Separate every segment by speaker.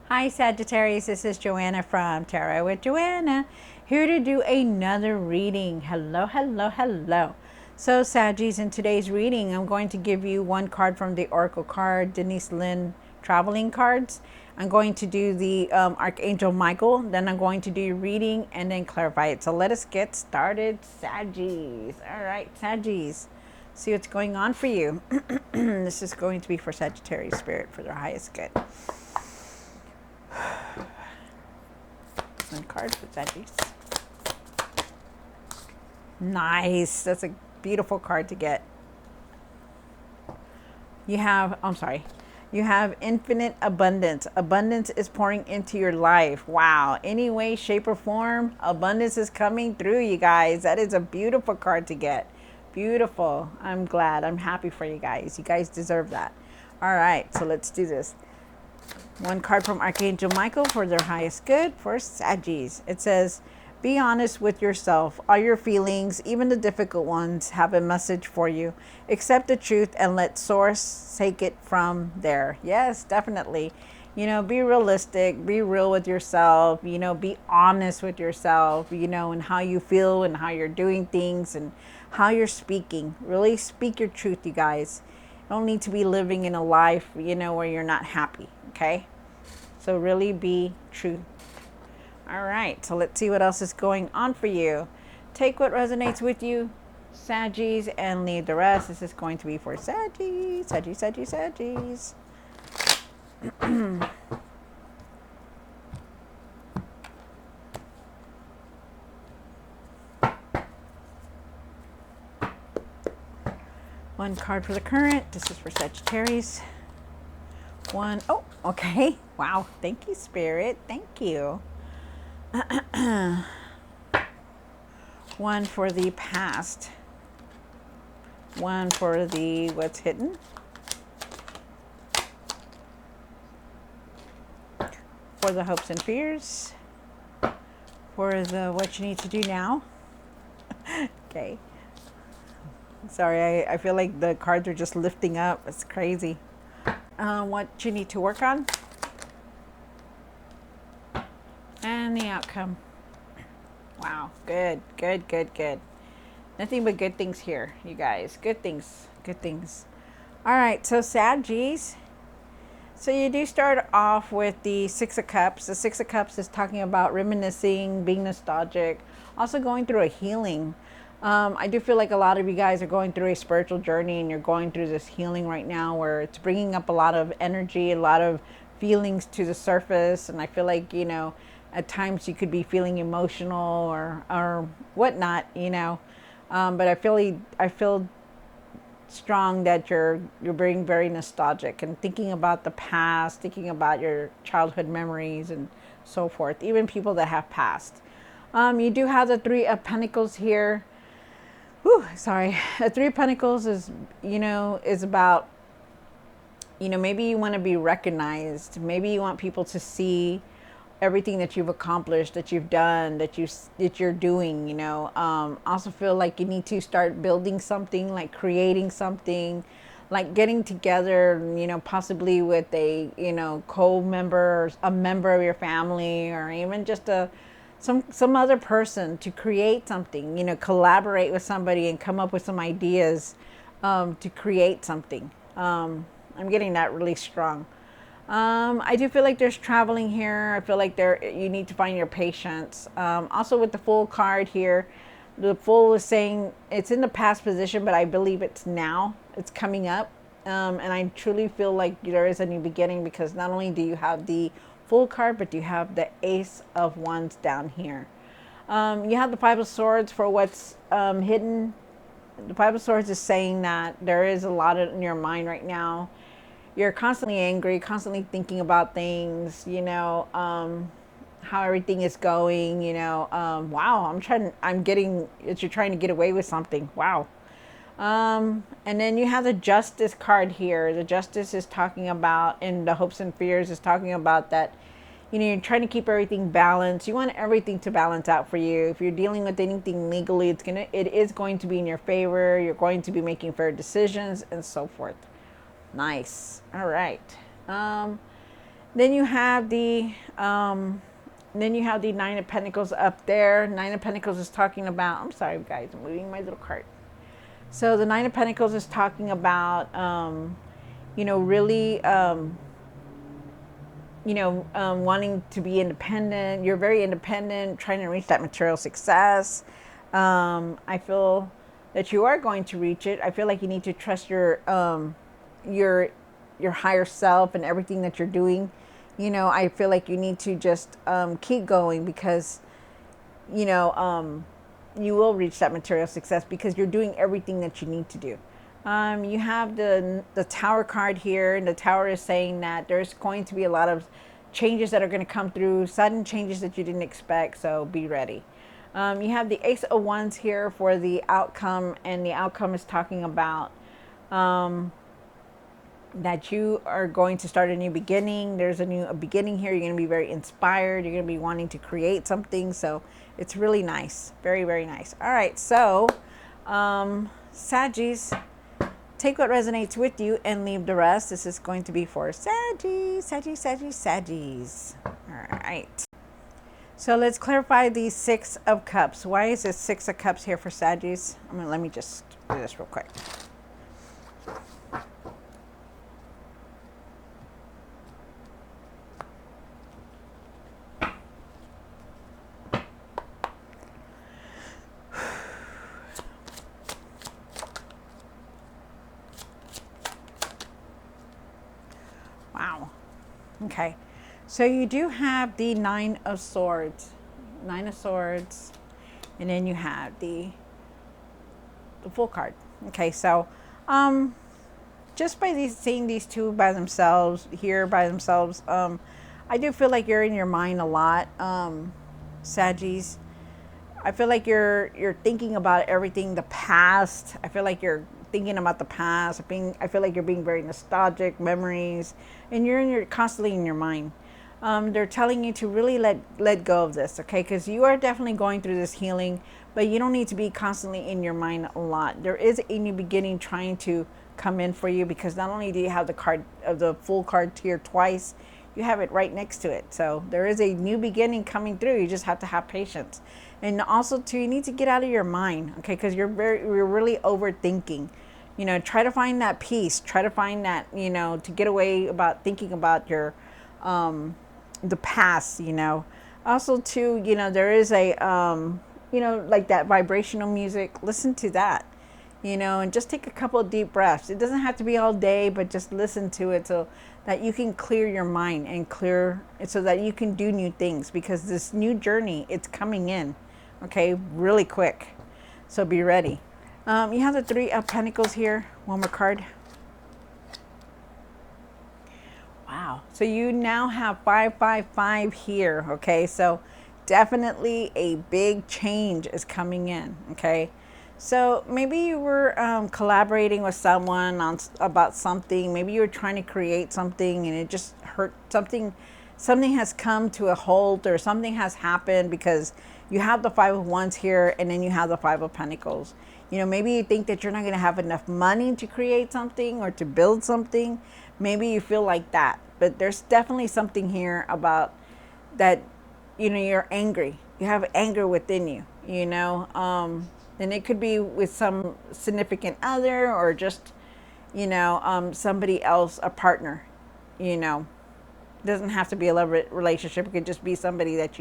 Speaker 1: Hi Sagittarius, this is Joanna from Tarot with Joanna, here to do another reading. Hello, hello, hello. So Saggies, in today's reading, I'm going to give you one card from the Oracle card, Denise Lynn traveling cards. I'm going to do the Archangel Michael, then I'm going to do your reading and then clarify it. So let us get started, Saggies. All right, Saggies, see what's going on for you. This is going to be for Sagittarius spirit for their highest good. One card for Sagittarius. Nice. That's a beautiful card to get. You have, you have infinite abundance. Abundance is pouring into your life. Wow. Any way, shape, or form, abundance is coming through, you guys. That is a beautiful card to get. Beautiful. I'm glad. I'm happy for you guys. You guys deserve that. All right. So let's do this. One card from Archangel Michael for their highest good for Saggies. It says, be honest with yourself. All your feelings, even the difficult ones, have a message for you. Accept the truth and let source take it from there. Yes, definitely. You know, be realistic, be real with yourself, you know, be honest with yourself, you know, and how you feel and how you're doing things and how you're speaking. Really speak your truth, you guys. You don't need to be living in a life, you know, where you're not happy. Okay, so really be true. All right, so let's see what else is going on for you. Take what resonates with you, Saggies, and leave the rest. This is going to be for Saggies, Saggies, Saggies, Saggies. One card for the current. This is for Sagittarius. One, oh, okay. Wow. Thank you, Spirit. Thank you. One for the past. One for the what's hidden. For the hopes and fears. For the what you need to do now. Okay. Sorry, I feel like the cards are just lifting up. It's crazy. What you need to work on. And the outcome. Wow. Good, good, good, good. Nothing but good things here, you guys. Good things, good things. All right, so Saggies. So you do start off with the Six of Cups. The Six of Cups is talking about reminiscing, being nostalgic, also going through a healing. I do feel like a lot of you guys are going through a spiritual journey and you're going through this healing right now where it's bringing up a lot of energy, a lot of feelings to the surface. And I feel like, you know, at times you could be feeling emotional or whatnot, you know. But I feel strong that you're being very nostalgic and thinking about the past, thinking about your childhood memories and so forth, even people that have passed. You do have the Three of Pentacles here. Whew, sorry. The Three of Pentacles is, you know, is about, you know, maybe you want to be recognized. Maybe you want people to see everything that you've accomplished, that you've done, that you're doing, you know. Also feel like you need to start building something, like creating something, like getting together, you know, possibly with a, you know, co-member or a member of your family, or even just some other person to create something, you know, collaborate with somebody and come up with some ideas to create something. I'm getting that really strong. I do feel like there's traveling here. I feel like you need to find your patience. Also with the Fool card here, the Fool is saying it's in the past position, but I believe it's now. It's coming up. And I truly feel like there is a new beginning because not only do you have the Fool card, but you have the Ace of Wands down here. You have the Five of Swords for what's hidden. The Five of Swords is saying that there is a lot in your mind right now. You're constantly angry, constantly thinking about things, you know, how everything is going, you know. Wow, you're trying to get away with something. Wow. And then you have the Justice card here. The Justice is talking about, in the hopes and fears, is talking about that, you know, you're trying to keep everything balanced. You want everything to balance out for you. If you're dealing with anything legally, it is going to be in your favor. You're going to be making fair decisions and so forth. Nice. All right. Then you have the Nine of Pentacles up there. Nine of Pentacles is talking about, I'm sorry guys, I'm moving my little cart. So the Nine of Pentacles is talking about, really, wanting to be independent. You're very independent, trying to reach that material success. I feel that you are going to reach it. I feel like you need to trust your higher self and everything that you're doing. I feel like you need to just keep going because, you will reach that material success because you're doing everything that you need to do. You have the Tower card here, and the Tower is saying that there's going to be a lot of changes that are going to come through, sudden changes that you didn't expect, so be ready. You have the Ace of Wands here for the outcome, and the outcome is talking about that you are going to start a new beginning. There's a beginning here. You're going to be very inspired. You're going to be wanting to create something, so it's really nice. Very, very nice. All right, so Saggies, take what resonates with you and leave the rest. This is going to be for Saggies. All right. So let's clarify the Six of Cups. Why is this Six of Cups here for Saggies? Let me just do this real quick. Wow. Okay. So you do have the Nine of Swords. Nine of Swords. And then you have the Fool card. Okay, so just by seeing these two by themselves, I do feel like you're in your mind a lot, Saggies. I feel like you're thinking about everything, the past. I feel like you're thinking about the past. I feel like you're being very nostalgic, memories, and you're constantly in your mind. They're telling you to really let go of this, okay? Because you are definitely going through this healing, but you don't need to be constantly in your mind a lot. There is a new beginning trying to come in for you, because not only do you have the card of the Fool card here twice, you have it right next to it. So there is a new beginning coming through. You just have to have patience. And also too, you need to get out of your mind, okay? Because you're really overthinking. Try to find that peace. Try to find that, to get away about thinking about your the past. Also too, there is a like that vibrational music. Listen to that, and just take a couple of deep breaths. It doesn't have to be all day, but just listen to it so that you can clear your mind and clear it so that you can do new things, because this new journey, it's coming in, okay, really quick. So be ready. You have the Three of Pentacles here. One more card. Wow. So you now have 555 here. Okay. So definitely a big change is coming in. Okay. So maybe you were collaborating with someone about something. Maybe you were trying to create something and it just hurt. Something has come to a halt, or something has happened, because you have the Five of Wands here, and then you have the Five of Pentacles. Maybe you think that you're not going to have enough money to create something or to build something. Maybe you feel like that, but there's definitely something here about that. You're angry. You have anger within you, and it could be with some significant other, or just, somebody else, a partner, doesn't have to be a love relationship. It could just be somebody that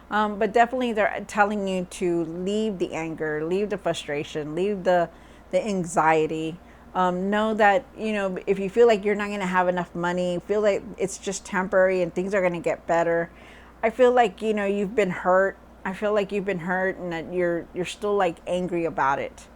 Speaker 1: but definitely they're telling you to leave the anger, leave the frustration, leave the anxiety. Know that, if you feel like you're not going to have enough money, feel like it's just temporary and things are going to get better. I feel like, you've been hurt. I feel like you've been hurt and that you're still like angry about it.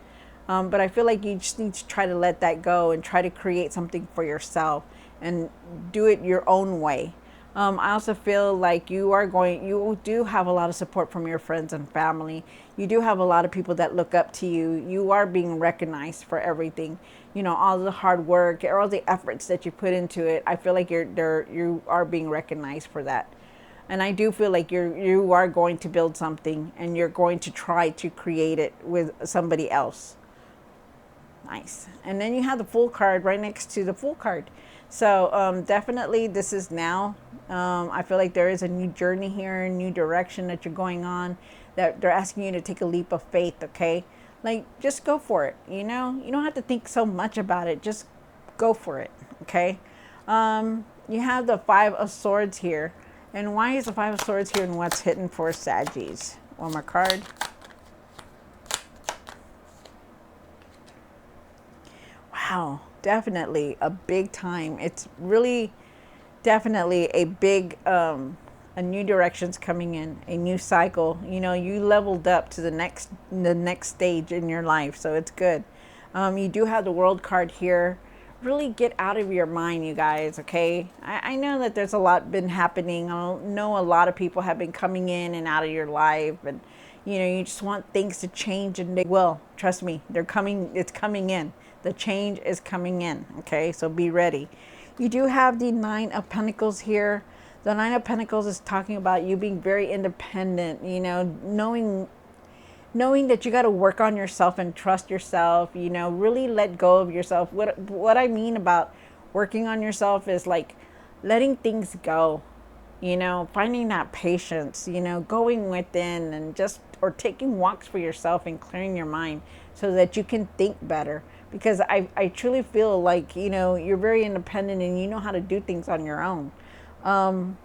Speaker 1: But I feel like you just need to try to let that go and try to create something for yourself and do it your own way. I also feel like you do have a lot of support from your friends and family. You do have a lot of people that look up to you. You are being recognized for everything, all the hard work, all the efforts that you put into it. I feel like you are being recognized for that. And I do feel like you are going to build something, and you're going to try to create it with somebody else. Nice. And then you have the Fool card right next to the Fool card. So definitely this is now. I feel like there is a new journey here, a new direction that you're going on, that they're asking you to take a leap of faith, okay? Like, just go for it, you know? You don't have to think so much about it. Just go for it, okay? You have the Five of Swords here. And why is the Five of Swords here and what's hidden for Saggies? One more card. Wow, definitely a big time. It's really definitely a big, a new direction's coming in, a new cycle. You know, you leveled up to the next stage in your life, so it's good. You do have the World card here. Really get out of your mind, you guys, okay? I know that there's a lot been happening. I know a lot of people have been coming in and out of your life, and you know, you just want things to change, and they will. Trust me, they're coming. It's coming in. The change is coming in, okay? So be ready. You do have the Nine of Pentacles here. The Nine of Pentacles is talking about you being very independent, you know, knowing that you got to work on yourself and trust yourself, you know, really let go of yourself. What I mean about working on yourself is like letting things go, you know, finding that patience, you know, going within and just, or taking walks for yourself and clearing your mind so that you can think better. Because I truly feel like, you know, you're very independent and you know how to do things on your own. And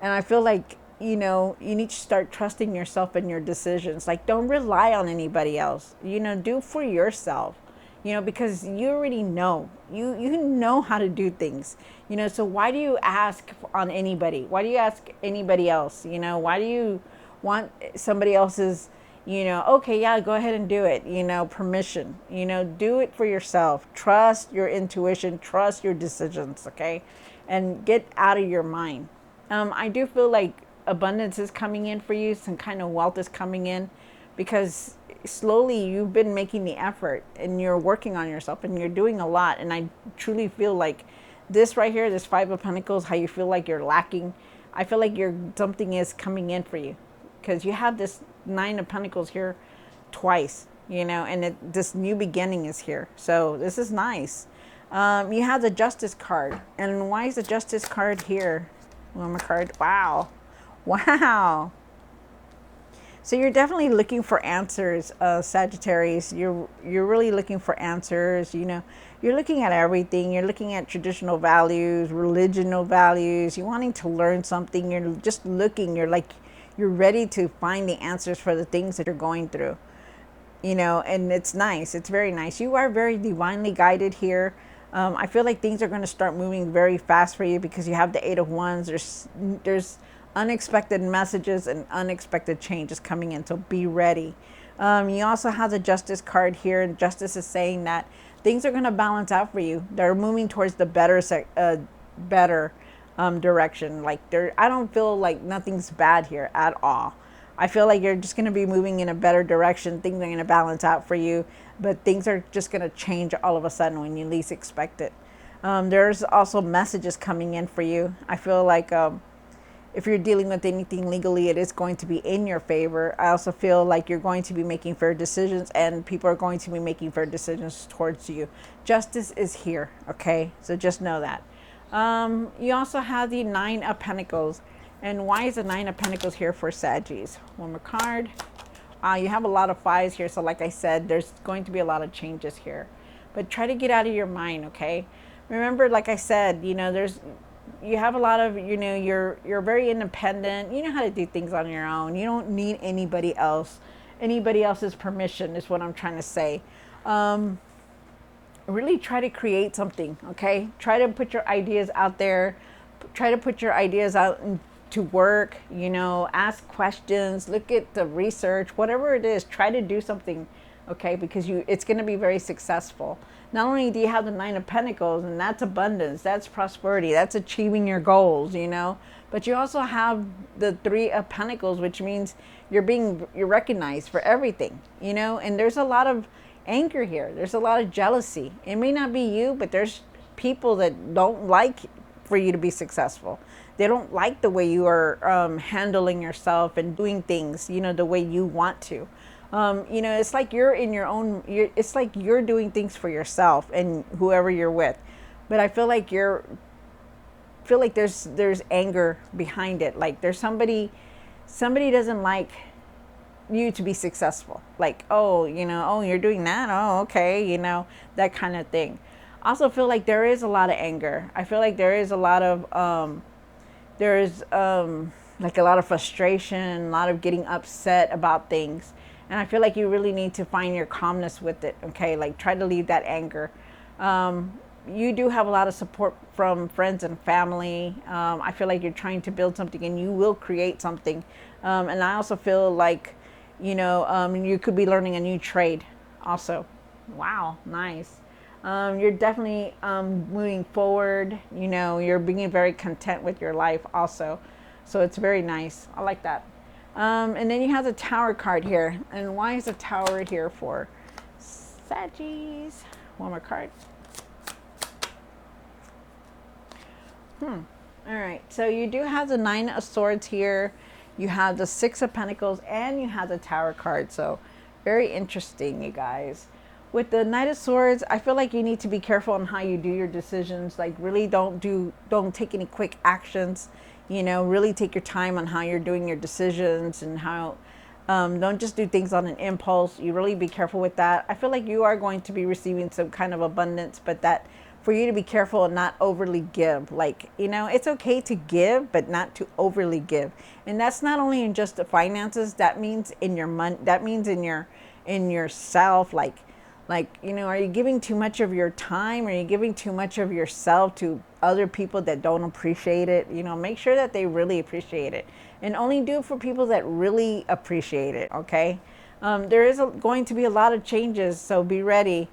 Speaker 1: I feel like, you know, you need to start trusting yourself and your decisions. Like, don't rely on anybody else. You know, do for yourself. You know, because you already know. You know how to do things. You know, so why do you ask on anybody? Why do you ask anybody else? You know, why do you want somebody else's, you know, okay, yeah, go ahead and do it, you know, permission. You know, do it for yourself. Trust your intuition. Trust your decisions, okay? And get out of your mind. I do feel like abundance is coming in for you. Some kind of wealth is coming in because slowly you've been making the effort and you're working on yourself and you're doing a lot. And I truly feel like this right here, this Five of Pentacles, how you feel like you're lacking. I feel like something is coming in for you because you have this Nine of Pentacles here twice, you know, and this new beginning is here. So this is nice. You have the Justice card. And why is the Justice card here? One more card. Wow. Wow. So you're definitely looking for answers, Sagittarius. You're really looking for answers. You know, you're looking at everything. You're looking at traditional values, religional values. You're wanting to learn something. You're just looking. You're ready to find the answers for the things that you're going through. You know, and it's nice. It's very nice. You are very divinely guided here. I feel like things are going to start moving very fast for you because you have the Eight of Wands. There's unexpected messages and unexpected changes coming in, so be ready. You also have the Justice card here, and Justice is saying that things are going to balance out for you. They're moving towards the better direction. Like, I don't feel like nothing's bad here at all. I feel like you're just going to be moving in a better direction. Things are going to balance out for you, but things are just going to change all of a sudden when you least expect it. There's also messages coming in for you. I feel like if you're dealing with anything legally, it is going to be in your favor. I also feel like you're going to be making fair decisions, and people are going to be making fair decisions towards you. Justice is here, okay? So just know that. You also have the Nine of Pentacles. And why is the Nine of Pentacles here for Saggies? One more card. You have a lot of fives here. So like I said, there's going to be a lot of changes here. But try to get out of your mind, okay? Remember, like I said, you know, you have a lot of, you know, you're very independent. You know how to do things on your own. You don't need anybody else. Anybody else's permission is what I'm trying to say. Really try to create something, okay? Try to put your ideas out there. Try to put your ideas out to work, you know, ask questions, look at the research, whatever it is, try to do something, okay? Because it's going to be very successful. Not only do you have the Nine of Pentacles, and that's abundance, that's prosperity, that's achieving your goals, you know, but you also have the Three of Pentacles, which means you're recognized for everything, you know, and there's a lot of anger here. There's a lot of jealousy. It may not be you, but there's people that don't like for you to be successful. They don't like the way you are handling yourself and doing things, you know, the way you want to. You know, it's like you're in your own, it's like you're doing things for yourself and whoever you're with. but I feel like there's anger behind it. Like there's somebody doesn't like you to be successful. Like, oh, oh, you're doing that. Oh, okay, that kind of thing. I also feel like there is a lot of anger. I feel like there is a lot of there's like a lot of frustration, a lot of getting upset about things. And I feel like you really need to find your calmness with it. Okay, like try to leave that anger. You do have a lot of support from friends and family. I feel like you're trying to build something and you will create something. And I also feel like, you could be learning a new trade also. Wow, nice. You're definitely moving forward. You're being very content with your life also. So it's very nice. I like that. And then you have the Tower card here. And why is the Tower here for Saggies? One more card. All right. So you do have the Nine of Swords here. You have the Six of Pentacles and you have the Tower card. So very interesting, you guys. With the Knight of Swords, I feel like you need to be careful on how you do your decisions. Like really don't take any quick actions. Really take your time on how you're doing your decisions and how don't just do things on an impulse. You really be careful with that. I feel like you are going to be receiving some kind of abundance, but that for you to be careful and not overly give. Like, it's okay to give, but not to overly give. And that's not only in just the finances, that means in your money, that means in yourself. Like, are you giving too much of your time? Are you giving too much of yourself to other people that don't appreciate it? Make sure that they really appreciate it. And only do it for people that really appreciate it, okay? There is going to be a lot of changes, so be ready.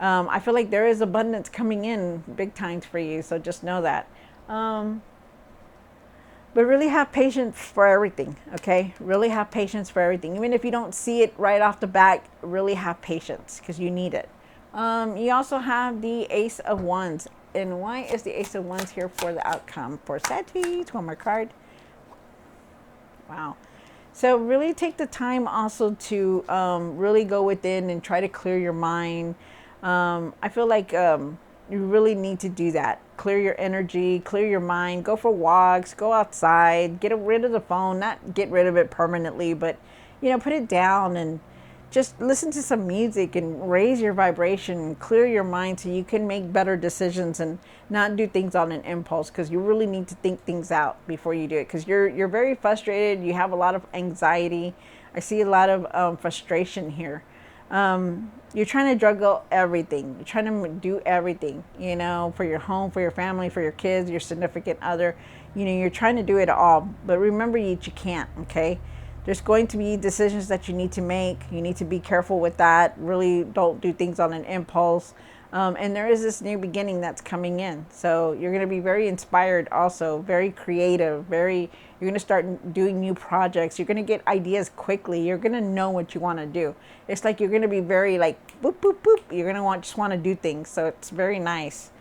Speaker 1: I feel like there is abundance coming in big times for you, so just know that. But really have patience for everything, okay? Really have patience for everything. Even if you don't see it right off the bat, really have patience because you need it. You also have the Ace of Wands. And why is the Ace of Wands here for the outcome? For Sagittarius, one more card. Wow. So really take the time also to really go within and try to clear your mind. I feel like you really need to do that. Clear your energy, clear your mind, go for walks, go outside, get rid of the phone, not get rid of it permanently, but, put it down and just listen to some music and raise your vibration and clear your mind so you can make better decisions and not do things on an impulse, because you really need to think things out before you do it, because you're very frustrated. You have a lot of anxiety. I see a lot of frustration here. You're trying to juggle everything. You're trying to do everything, for your home, for your family, for your kids, your significant other. You're trying to do it all. But remember, you can't, okay? There's going to be decisions that you need to make. You need to be careful with that. Really don't do things on an impulse. And there is this new beginning that's coming in. So you're going to be very inspired also, very creative, you're going to start doing new projects. You're going to get ideas quickly. You're going to know what you want to do. It's like you're going to be very like, boop, boop, boop. You're going to just want to do things. So it's very nice.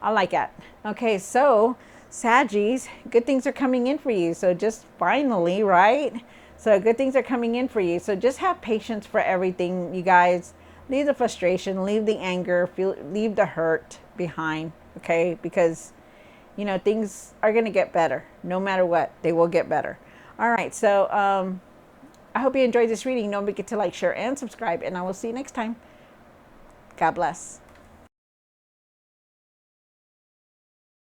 Speaker 1: I like that. Okay, so Saggies, good things are coming in for you. So just finally, right? So good things are coming in for you. So just have patience for everything, you guys. Leave the frustration, leave the anger, leave the hurt behind, okay? Because, things are going to get better. No matter what, they will get better. All right, so I hope you enjoyed this reading. Don't forget to like, share, and subscribe, and I will see you next time. God bless.